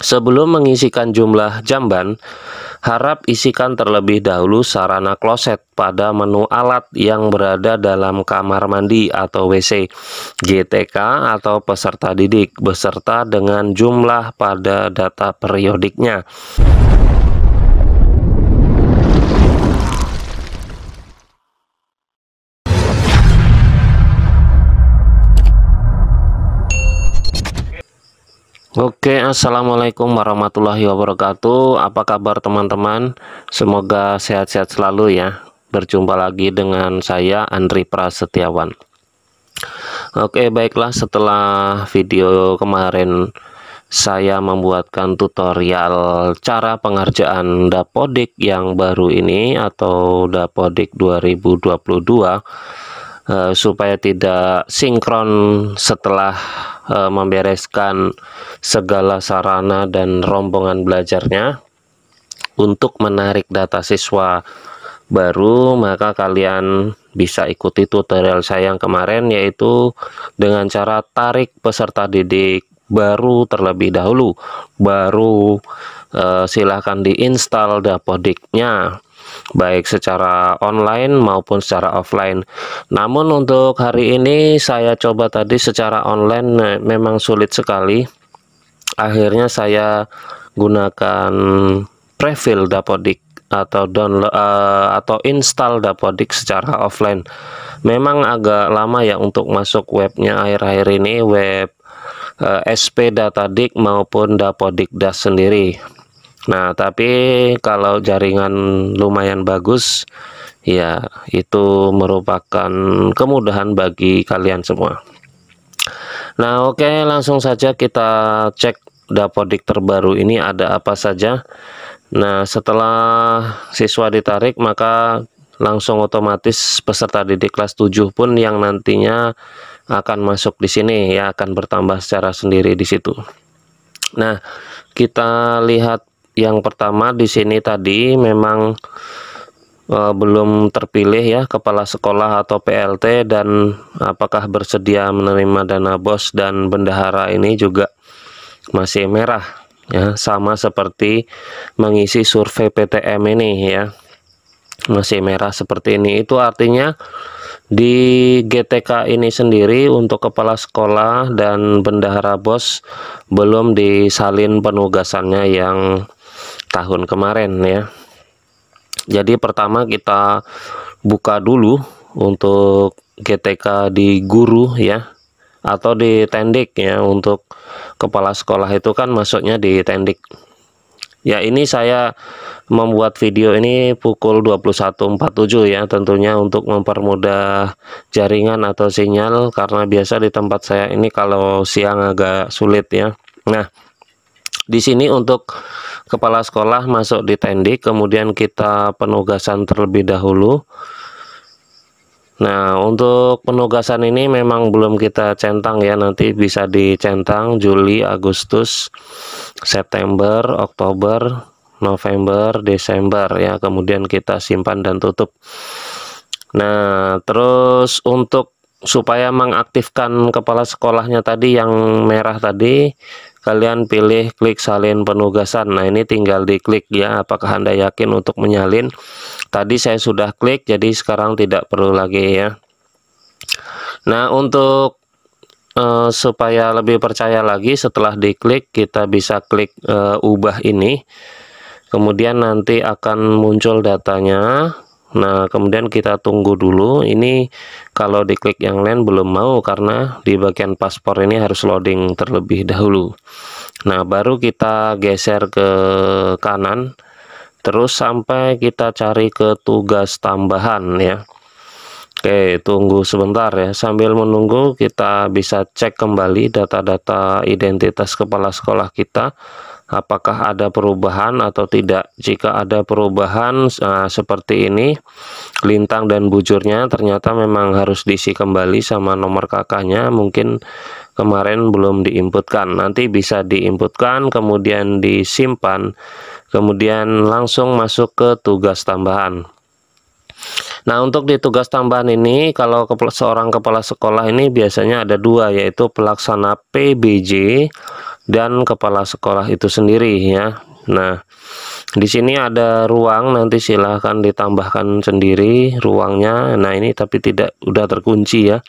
Sebelum mengisikan jumlah jamban, harap isikan terlebih dahulu sarana kloset pada menu alat yang berada dalam kamar mandi atau WC, GTK atau peserta didik, beserta dengan jumlah pada data periodiknya. Oke, assalamualaikum warahmatullahi wabarakatuh. Apa kabar teman-teman? Semoga sehat-sehat selalu ya. Berjumpa lagi dengan saya Andri Prasetyawan. Oke, baiklah, setelah video kemarin saya membuatkan tutorial cara pengerjaan Dapodik yang baru ini atau Dapodik 2022, supaya tidak sinkron setelah membereskan segala sarana dan rombongan belajarnya. Untuk menarik data siswa baru, maka kalian bisa ikuti tutorial saya yang kemarin, yaitu dengan cara tarik peserta didik baru terlebih dahulu, baru silahkan diinstal Dapodiknya baik secara online maupun secara offline. Namun untuk hari ini saya coba tadi secara online, memang sulit sekali. Akhirnya saya gunakan prefill Dapodik atau download atau install Dapodik secara offline. Memang agak lama ya untuk masuk webnya akhir-akhir ini, web SP Datadik maupun Dapodik Das sendiri. Nah, tapi kalau jaringan lumayan bagus, ya itu merupakan kemudahan bagi kalian semua. Nah, oke, langsung saja kita cek Dapodik terbaru ini ada apa saja. Nah, setelah siswa ditarik, maka langsung otomatis peserta didik kelas 7 pun yang nantinya akan masuk di sini ya, akan bertambah secara sendiri di situ. Nah, kita lihat yang pertama di sini tadi memang belum terpilih ya kepala sekolah atau PLT, dan apakah bersedia menerima dana BOS dan bendahara ini juga masih merah ya, sama seperti mengisi survei PTM ini ya, masih merah seperti ini. Itu artinya di GTK ini sendiri untuk kepala sekolah dan bendahara BOS belum disalin penugasannya yang tahun kemarin ya. Jadi pertama kita buka dulu untuk GTK di guru ya, atau di Tendik ya. Untuk kepala sekolah itu kan masuknya di Tendik ya. Ini saya membuat video ini pukul 21.47 ya, tentunya untuk mempermudah jaringan atau sinyal, karena biasa di tempat saya ini kalau siang agak sulit ya. Nah, di sini untuk kepala sekolah masuk di Tendik, kemudian kita penugasan terlebih dahulu. Nah, untuk penugasan ini memang belum kita centang ya, nanti bisa dicentang Juli, Agustus, September, Oktober, November, Desember ya, kemudian kita simpan dan tutup. Nah, terus untuk supaya mengaktifkan kepala sekolahnya tadi yang merah tadi, kalian pilih klik salin penugasan. Nah, ini tinggal diklik ya, apakah Anda yakin untuk menyalin. Tadi saya sudah klik, jadi sekarang tidak perlu lagi ya. Nah, untuk supaya lebih percaya lagi, setelah diklik kita bisa klik ubah ini, kemudian nanti akan muncul datanya. Nah, kemudian kita tunggu dulu. Ini kalau diklik yang lain belum mau, karena di bagian paspor ini harus loading terlebih dahulu. Nah, baru kita geser ke kanan terus sampai kita cari ke tugas tambahan ya. Oke, tunggu sebentar ya. Sambil menunggu kita bisa cek kembali data-data identitas kepala sekolah kita, apakah ada perubahan atau tidak. Jika ada perubahan seperti ini, lintang dan bujurnya ternyata memang harus diisi kembali sama nomor kakaknya, mungkin kemarin belum diinputkan. Nanti bisa diinputkan, kemudian disimpan, kemudian langsung masuk ke tugas tambahan. Nah, untuk di tugas tambahan ini, kalau seorang kepala sekolah ini biasanya ada dua, yaitu pelaksana PBJ dan kepala sekolah itu sendiri ya. Nah, di sini ada ruang, nanti silahkan ditambahkan sendiri ruangnya. Nah, ini tapi udah terkunci ya.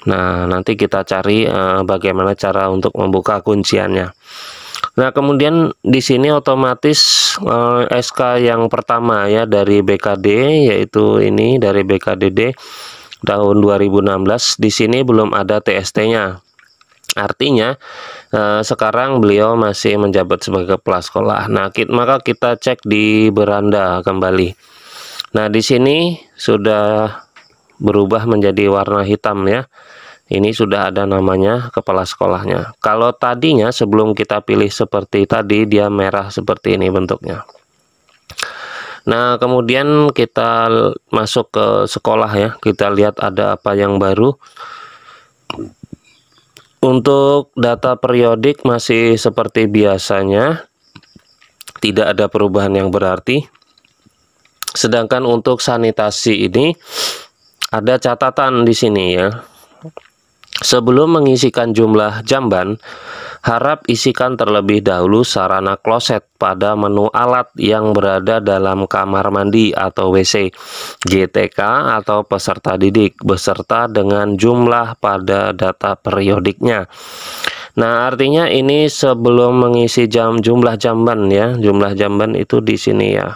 Nah, nanti kita cari bagaimana cara untuk membuka kunciannya. Nah, kemudian di sini otomatis SK yang pertama ya dari BKD, yaitu ini dari BKDD tahun 2016. Di sini belum ada TST-nya. Artinya sekarang beliau masih menjabat sebagai kepala sekolah. Nah, maka kita cek di beranda kembali. Nah, di sini sudah berubah menjadi warna hitam ya. Ini sudah ada namanya kepala sekolahnya. Kalau tadinya sebelum kita pilih seperti tadi, dia merah seperti ini bentuknya. Nah, kemudian kita masuk ke sekolah ya. Kita lihat ada apa yang baru. Untuk data periodik masih seperti biasanya, tidak ada perubahan yang berarti. Sedangkan untuk sanitasi ini ada catatan di sini ya. Sebelum mengisikan jumlah jamban, harap isikan terlebih dahulu sarana kloset pada menu alat yang berada dalam kamar mandi atau WC, GTK atau peserta didik, beserta dengan jumlah pada data periodiknya. Nah, artinya ini sebelum mengisi jumlah jamban ya, jumlah jamban itu di sini ya.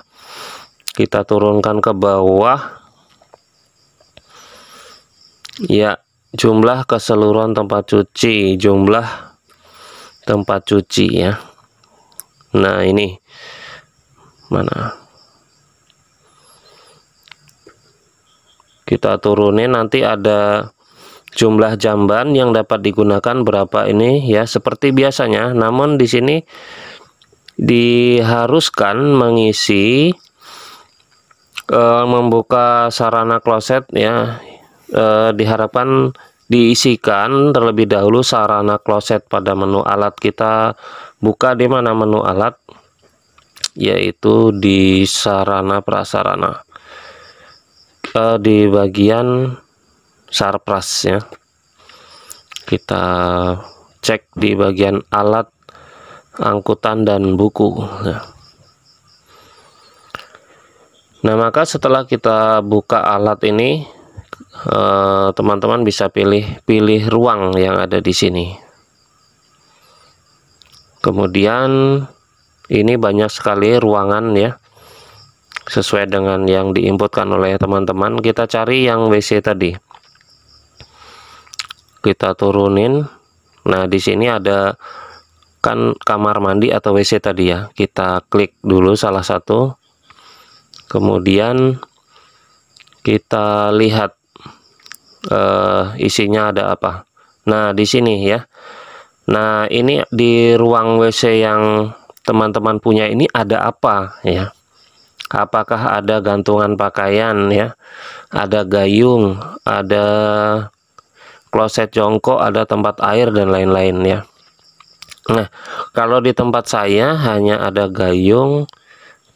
Kita turunkan ke bawah. Ya, jumlah keseluruhan tempat cuci, jumlah tempat cuci ya. Nah, ini mana? Kita turunin, nanti ada jumlah jamban yang dapat digunakan berapa ini ya, seperti biasanya. Namun di sini diharuskan mengisi membuka sarana kloset ya. Diharapkan diisikan terlebih dahulu sarana kloset pada menu alat. Kita buka di mana menu alat, yaitu di sarana prasarana, di bagian sarpras ya. Kita cek di bagian alat, angkutan dan buku ya. Nah, maka setelah kita buka alat ini, teman-teman bisa pilih ruang yang ada di sini. Kemudian ini banyak sekali ruangan ya, sesuai dengan yang diinputkan oleh teman-teman. Kita cari yang WC tadi, kita turunin. Nah, di sini ada kan kamar mandi atau WC tadi ya. Kita klik dulu salah satu, kemudian kita lihat isinya ada apa. Nah, di sini ya. Nah, ini di ruang WC yang teman-teman punya ini ada apa ya? Apakah ada gantungan pakaian ya? Ada gayung, ada kloset jongkok, ada tempat air dan lain-lain ya. Nah, kalau di tempat saya hanya ada gayung,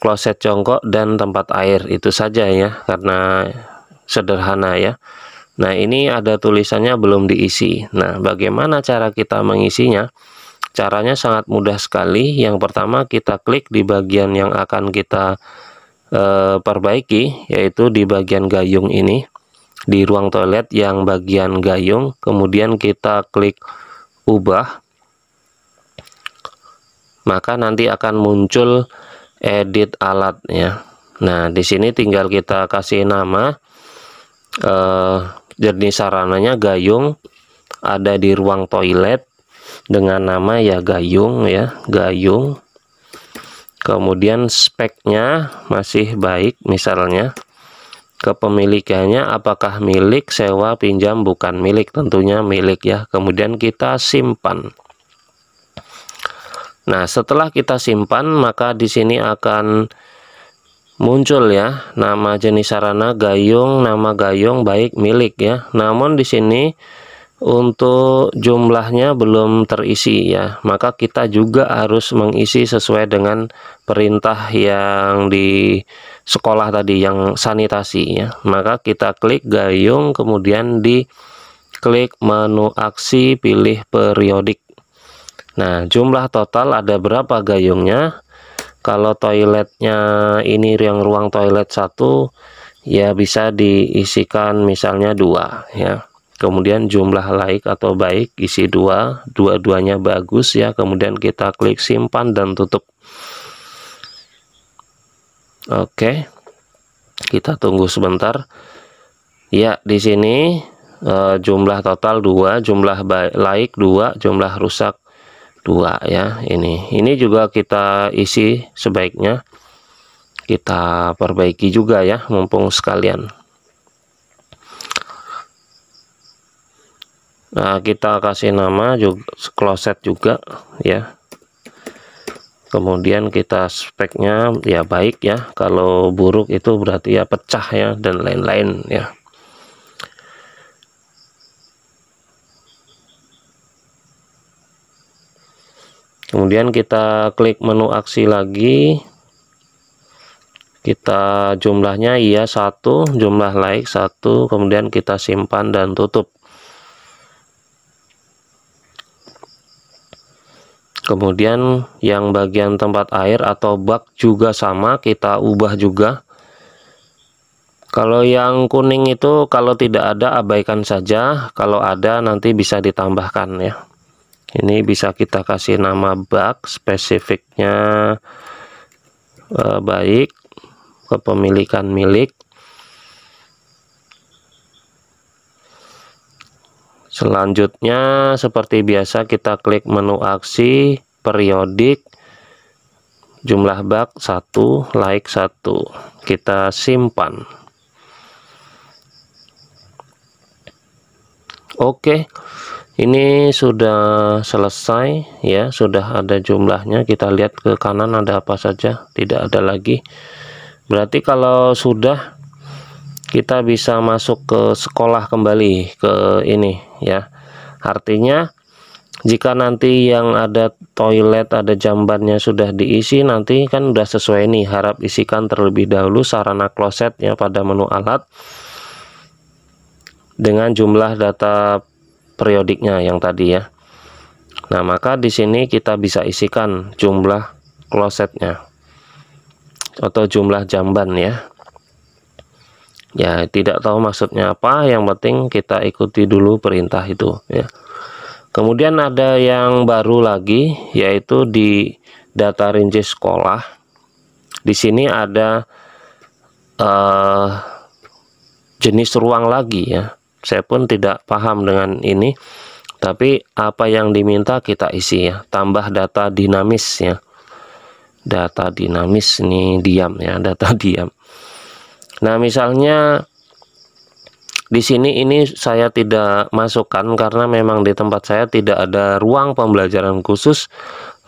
kloset jongkok dan tempat air, itu saja ya, karena sederhana ya. Nah, ini ada tulisannya belum diisi. Nah, bagaimana cara kita mengisinya? Caranya sangat mudah sekali. Yang pertama, kita klik di bagian yang akan kita perbaiki, yaitu di bagian gayung ini, di ruang toilet yang bagian gayung. Kemudian kita klik ubah, maka nanti akan muncul edit alat ya. Nah, di sini tinggal kita kasih nama, jenis sarananya gayung, ada di ruang toilet dengan nama ya gayung ya, gayung. Kemudian speknya masih baik, misalnya kepemilikannya apakah milik, sewa, pinjam, bukan milik, tentunya milik ya. Kemudian kita simpan. Nah, setelah kita simpan, maka di sini akan muncul ya nama jenis sarana gayung, nama gayung baik milik ya. Namun di sini untuk jumlahnya belum terisi ya, maka kita juga harus mengisi sesuai dengan perintah yang di sekolah tadi yang sanitasi ya. Maka kita klik gayung, kemudian di klik menu aksi, pilih periodik. Nah, jumlah total ada berapa gayungnya? Kalau toiletnya ini yang ruang toilet 1 ya, bisa diisikan misalnya 2 ya. Kemudian jumlah like atau baik isi 2, dua-duanya bagus ya. Kemudian kita klik simpan dan tutup. Oke, kita tunggu sebentar ya. Di sini jumlah total 2, jumlah like 2, jumlah rusak 2 ya. Ini juga kita isi, sebaiknya kita perbaiki juga ya, mumpung sekalian. Nah, kita kasih nama juga kloset juga ya. Kemudian kita speknya ya baik ya, kalau buruk itu berarti ya pecah ya, dan lain-lain ya. Kemudian kita klik menu aksi lagi, kita jumlahnya iya 1, jumlah like 1, kemudian kita simpan dan tutup. Kemudian yang bagian tempat air atau bak juga sama, kita ubah juga. Kalau yang kuning itu kalau tidak ada abaikan saja, kalau ada nanti bisa ditambahkan ya. Ini bisa kita kasih nama bak, spesifiknya baik, kepemilikan milik. Selanjutnya seperti biasa kita klik menu aksi, periodik, jumlah bak 1, like 1, kita simpan. Oke, ini sudah selesai ya, sudah ada jumlahnya. Kita lihat ke kanan ada apa saja, tidak ada lagi. Berarti kalau sudah, kita bisa masuk ke sekolah kembali ke ini ya. Artinya jika nanti yang ada toilet, ada jambannya sudah diisi, nanti kan udah sesuai nih, harap isikan terlebih dahulu sarana kloset ya pada menu alat dengan jumlah data periodiknya yang tadi ya. Nah, maka di sini kita bisa isikan jumlah klosetnya atau jumlah jamban ya. Ya, tidak tahu maksudnya apa, yang penting kita ikuti dulu perintah itu ya. Kemudian ada yang baru lagi, yaitu di data rinci sekolah. Di sini ada jenis ruang lagi ya. Saya pun tidak paham dengan ini, tapi apa yang diminta kita isi ya. Tambah data dinamis ya. Data dinamis ini diam ya, data diam. Nah, misalnya di sini ini saya tidak masukkan karena memang di tempat saya tidak ada ruang pembelajaran khusus,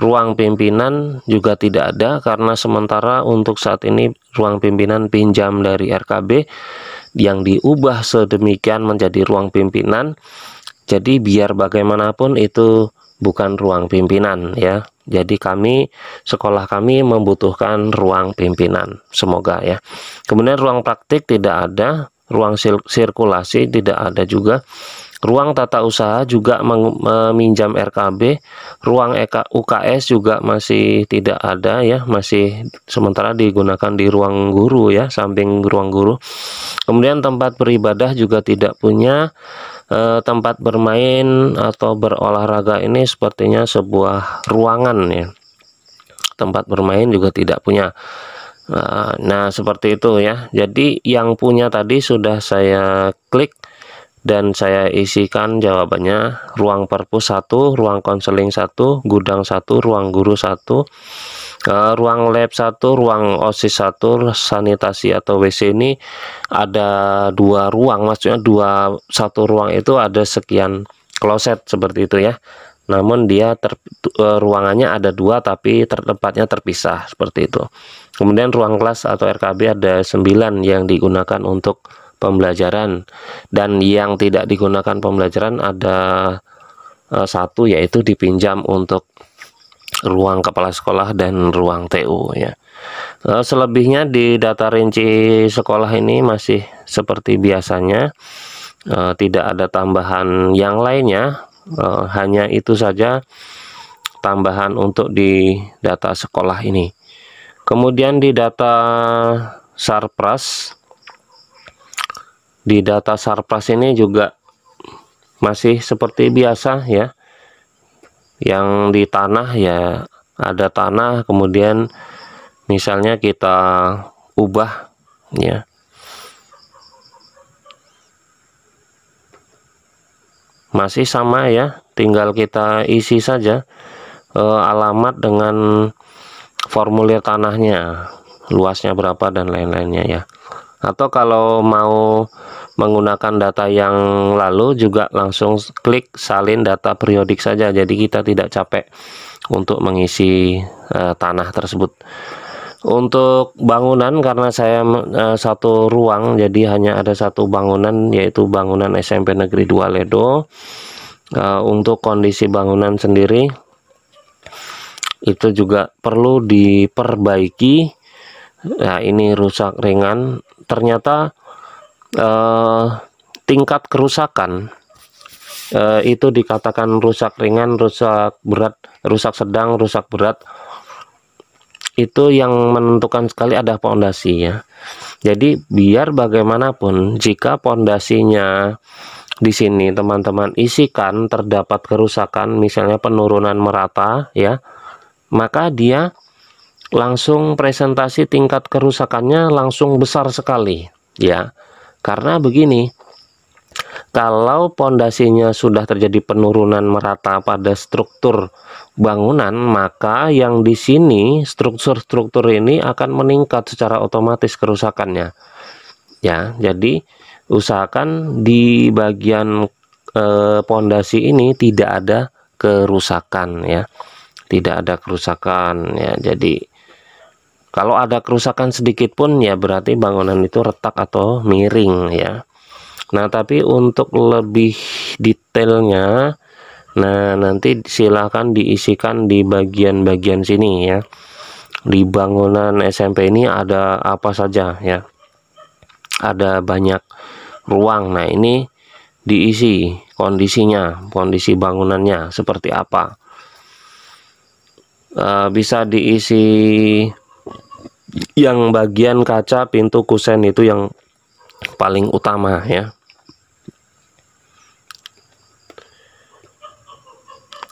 ruang pimpinan juga tidak ada, karena sementara untuk saat ini ruang pimpinan pinjam dari RKB yang diubah sedemikian menjadi ruang pimpinan. Jadi biar bagaimanapun itu bukan ruang pimpinan ya. Jadi sekolah kami membutuhkan ruang pimpinan, semoga ya. Kemudian ruang praktik tidak ada, ruang sirkulasi tidak ada juga, ruang tata usaha juga meminjam RKB, ruang UKS juga masih tidak ada ya, masih sementara digunakan di ruang guru ya, samping ruang guru. Kemudian tempat beribadah juga tidak punya. Tempat bermain atau berolahraga ini sepertinya sebuah ruangan ya, tempat bermain juga tidak punya. Nah, seperti itu ya. Jadi yang punya tadi sudah saya klik dan saya isikan jawabannya. Ruang perpus 1, ruang konseling 1, gudang 1, ruang guru 1, ruang lab 1, ruang OSIS 1, sanitasi atau WC ini ada 2 ruang, maksudnya satu ruang itu ada sekian kloset seperti itu ya. Namun dia ruangannya ada 2 tapi tempatnya terpisah seperti itu. Kemudian ruang kelas atau RKB ada 9 yang digunakan untuk pembelajaran, dan yang tidak digunakan pembelajaran ada satu, yaitu dipinjam untuk ruang kepala sekolah dan ruang TU ya. Selebihnya di data rinci sekolah ini masih seperti biasanya, tidak ada tambahan yang lainnya, hanya itu saja tambahan untuk di data sekolah ini. Kemudian di data Sarpras, ini juga masih seperti biasa ya. Yang di tanah ya ada tanah, kemudian misalnya kita ubah ya. Masih sama ya, tinggal kita isi saja alamat dengan formulir tanahnya, luasnya berapa dan lain-lainnya ya. Atau kalau mau menggunakan data yang lalu juga langsung klik salin data periodik saja, jadi kita tidak capek untuk mengisi tanah tersebut. Untuk bangunan, karena saya satu ruang, jadi hanya ada satu bangunan, yaitu bangunan SMP Negeri 2 Ledo. Untuk kondisi bangunan sendiri itu juga perlu diperbaiki. Nah, ini rusak ringan. Ternyata tingkat kerusakan itu dikatakan rusak ringan, rusak berat, rusak sedang, rusak berat. Itu yang menentukan sekali ada pondasi ya. Jadi biar bagaimanapun, jika pondasinya di sini teman-teman isikan terdapat kerusakan, misalnya penurunan merata ya, maka dia langsung presentasi tingkat kerusakannya langsung besar sekali ya. Karena begini, kalau pondasinya sudah terjadi penurunan merata pada struktur bangunan, maka yang di sini struktur-struktur ini akan meningkat secara otomatis kerusakannya ya. Jadi usahakan di bagian pondasi ini tidak ada kerusakan ya, tidak ada kerusakan ya. Jadi kalau ada kerusakan sedikit pun ya berarti bangunan itu retak atau miring ya. Nah, tapi untuk lebih detailnya, nah nanti silakan diisikan di bagian-bagian sini ya. Di bangunan SMP ini ada apa saja ya, ada banyak ruang. Nah, ini diisi kondisinya, kondisi bangunannya seperti apa. Bisa diisi yang bagian kaca, pintu, kusen, itu yang paling utama ya.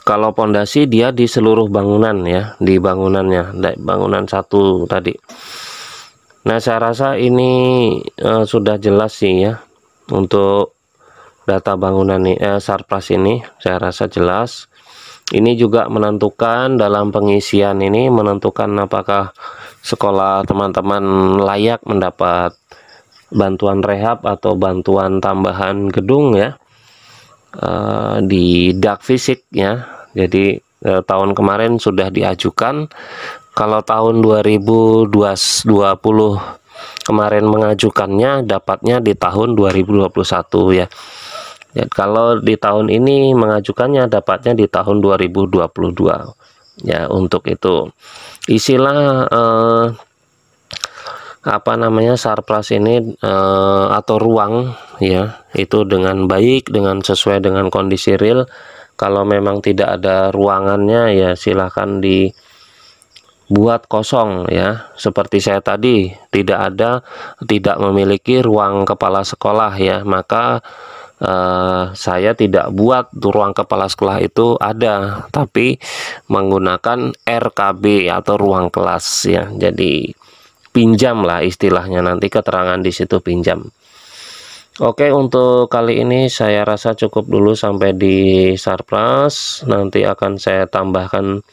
Kalau pondasi dia di seluruh bangunan ya, di bangunannya, bangunan satu tadi. Nah, saya rasa ini sudah jelas sih ya untuk data bangunan ini, Sarpras ini saya rasa jelas. Ini juga menentukan dalam pengisian ini, menentukan apakah sekolah teman-teman layak mendapat bantuan rehab atau bantuan tambahan gedung ya, di dak fisik ya. Jadi tahun kemarin sudah diajukan. Kalau tahun 2020 kemarin mengajukannya, dapatnya di tahun 2021 ya. Ya, kalau di tahun ini mengajukannya dapatnya di tahun 2022 ya. Untuk itu isilah apa namanya Sarpras ini atau ruang ya, itu dengan baik, dengan sesuai dengan kondisi real. Kalau memang tidak ada ruangannya ya silahkan dibuat kosong ya. Seperti saya tadi tidak memiliki ruang kepala sekolah ya, maka saya tidak buat ruang kepala sekolah itu ada, tapi menggunakan RKB atau ruang kelas ya. Jadi pinjam lah istilahnya, nanti keterangan di situ pinjam. Oke, untuk kali ini saya rasa cukup dulu sampai di Sarpras. Nanti akan saya tambahkan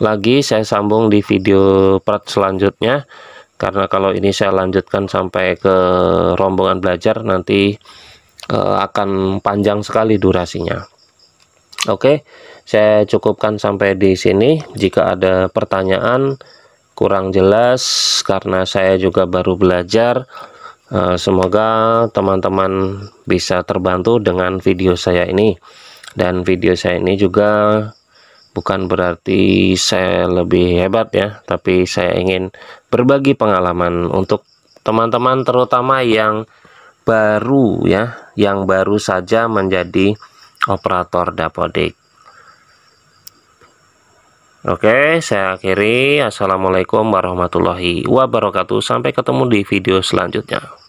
lagi, saya sambung di video part selanjutnya, karena kalau ini saya lanjutkan sampai ke rombongan belajar nanti akan panjang sekali durasinya. Oke, saya cukupkan sampai di sini. Jika ada pertanyaan kurang jelas karena saya juga baru belajar, Semoga teman-teman bisa terbantu dengan video saya ini. Dan video saya ini juga bukan berarti saya lebih hebat ya, tapi saya ingin berbagi pengalaman untuk teman-teman terutama yang baru ya, yang baru saja menjadi operator dapodik. Oke, saya akhiri. Assalamualaikum warahmatullahi wabarakatuh. Sampai ketemu di video selanjutnya.